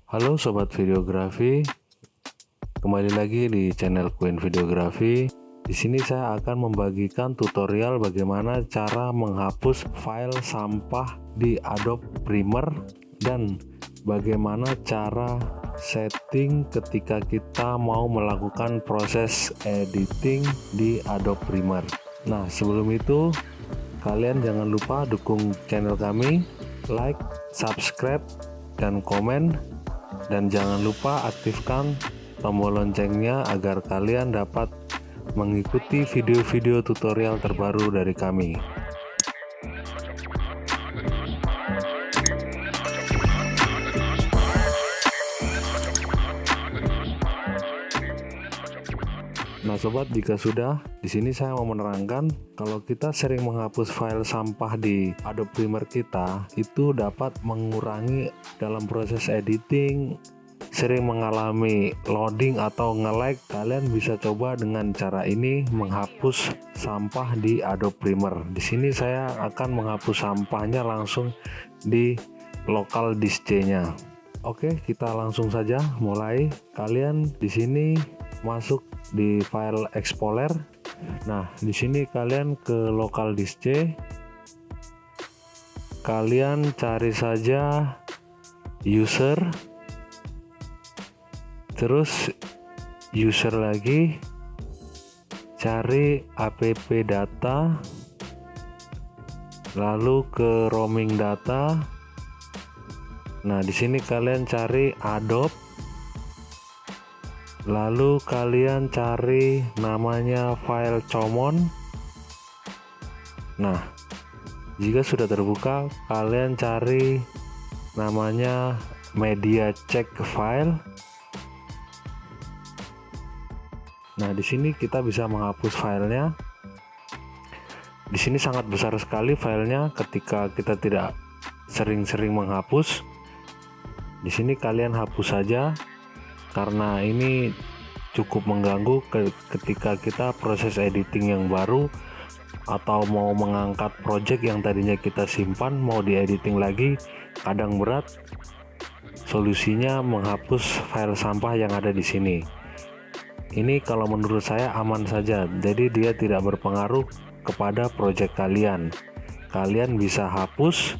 Halo sobat videografi, kembali lagi di channel Queen Videografi. Di sini saya akan membagikan tutorial bagaimana cara menghapus file sampah di Adobe Premiere dan bagaimana cara setting ketika kita mau melakukan proses editing di Adobe Premiere. Nah, sebelum itu kalian jangan lupa dukung channel kami, like, subscribe, dan komen. Dan jangan lupa aktifkan tombol loncengnya agar kalian dapat mengikuti video-video tutorial terbaru dari kami. Nah sobat, jika sudah, di sini saya mau menerangkan kalau kita sering menghapus file sampah di Adobe Premiere kita, itu dapat mengurangi dalam proses editing, sering mengalami loading atau nge-lag. Kalian bisa coba dengan cara ini menghapus sampah di Adobe Premiere. Di sini saya akan menghapus sampahnya langsung di local disk-nya. Oke, kita langsung saja mulai. Kalian di sini masuk di file Explorer. Nah, di sini kalian ke local disk C. Kalian cari saja user, terus user lagi, cari app data, lalu ke roaming data. Nah, di sini kalian cari Adobe, lalu kalian cari namanya file common. Nah, jika sudah terbuka, kalian cari namanya media check file. Nah, di sini kita bisa menghapus filenya. Di sini sangat besar sekali filenya ketika kita tidak sering-sering menghapus. Di sini kalian hapus saja karena ini cukup mengganggu ketika kita proses editing yang baru atau mau mengangkat project yang tadinya kita simpan mau diediting lagi, kadang berat. Solusinya menghapus file sampah yang ada di sini. Ini kalau menurut saya aman saja, jadi dia tidak berpengaruh kepada project kalian. Kalian bisa hapus.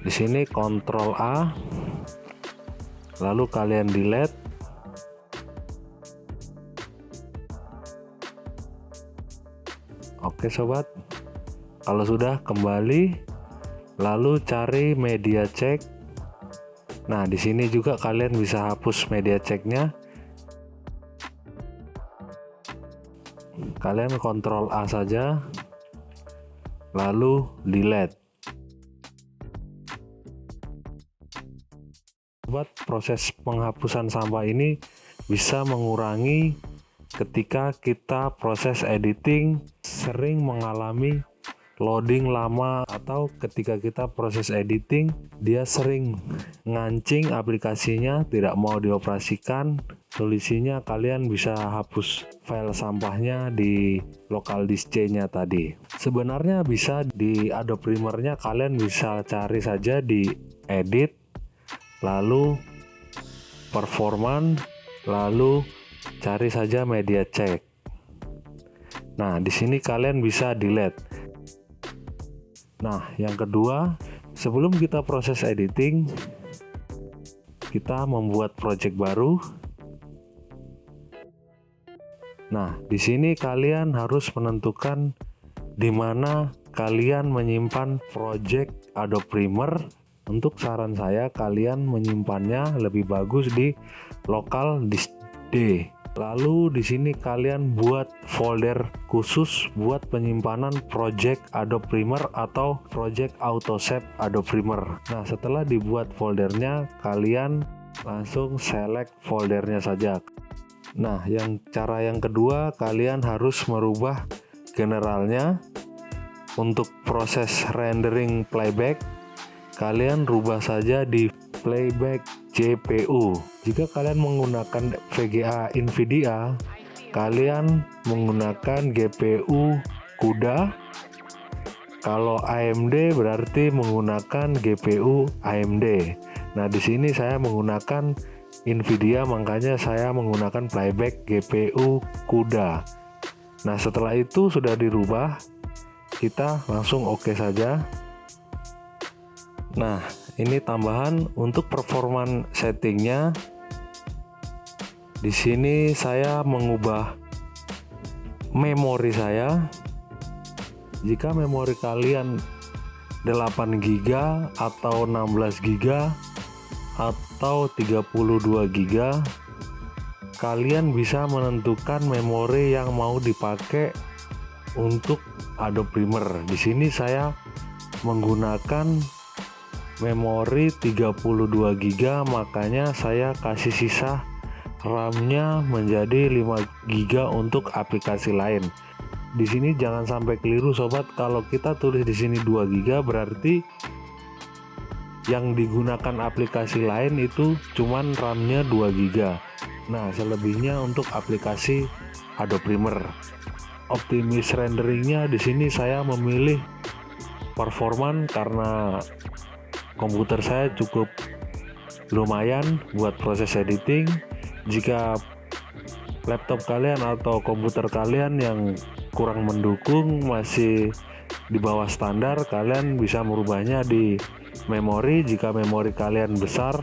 Di sini Ctrl A, lalu kalian delete. Oke sobat, kalau sudah kembali, lalu cari media check. Nah, di sini juga kalian bisa hapus media checknya. Kalian Ctrl A saja, lalu delete. Sobat, proses penghapusan sampah ini bisa mengurangi ketika kita proses editing sering mengalami loading lama, atau ketika kita proses editing dia sering ngancing aplikasinya, tidak mau dioperasikan. Solusinya kalian bisa hapus file sampahnya di local disk C-nya tadi. Sebenarnya bisa di Adobe Premiere-nya, kalian bisa cari saja di edit, lalu performance, lalu cari saja media check. Nah, di sini kalian bisa delete. Nah, yang kedua, sebelum kita proses editing, kita membuat project baru. Nah, di sini kalian harus menentukan di mana kalian menyimpan project Adobe Premiere. Untuk saran saya, kalian menyimpannya lebih bagus di local disk D. Lalu di sini kalian buat folder khusus buat penyimpanan project Adobe Premiere atau project Autosave Adobe Premiere. Nah, setelah dibuat foldernya, kalian langsung select foldernya saja. Nah, cara yang kedua, kalian harus merubah generalnya. Untuk proses rendering playback, kalian rubah saja di playback GPU. Jika kalian menggunakan VGA Nvidia, kalian menggunakan GPU CUDA. Kalau AMD berarti menggunakan GPU AMD. Nah, di sini saya menggunakan Nvidia, makanya saya menggunakan playback GPU CUDA. Nah, setelah itu sudah dirubah, kita langsung oke saja. Nah, ini tambahan untuk performance settingnya. Di sini saya mengubah memori saya. Jika memori kalian 8 GB atau 16 GB atau 32 GB, kalian bisa menentukan memori yang mau dipakai untuk Adobe Premiere. Di sini saya menggunakan memori 32 GB, makanya saya kasih sisa RAM-nya menjadi 5 GB untuk aplikasi lain. Di sini jangan sampai keliru sobat, kalau kita tulis di sini 2 GB berarti yang digunakan aplikasi lain itu cuman RAM-nya 2 GB. Nah, selebihnya untuk aplikasi Adobe Premiere. Optimis renderingnya di sini saya memilih performance karena komputer saya cukup lumayan buat proses editing. Jika laptop kalian atau komputer kalian yang kurang mendukung, masih di bawah standar, kalian bisa merubahnya di memori. Jika memori kalian besar,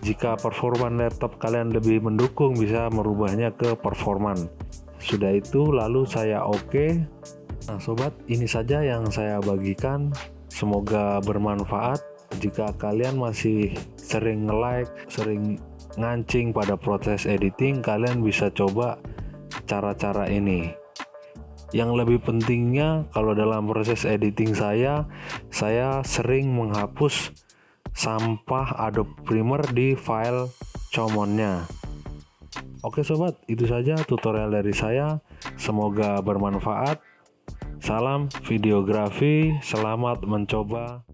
jika performance laptop kalian lebih mendukung, bisa merubahnya ke performance. Sudah itu lalu saya oke. Nah sobat, ini saja yang saya bagikan, semoga bermanfaat. Jika kalian masih sering nge-like, sering ngancing pada proses editing, kalian bisa coba cara-cara ini. Yang lebih pentingnya, kalau dalam proses editing saya sering menghapus sampah Adobe Premiere di file comonnya. Oke sobat, itu saja tutorial dari saya, semoga bermanfaat. Salam videografi, selamat mencoba.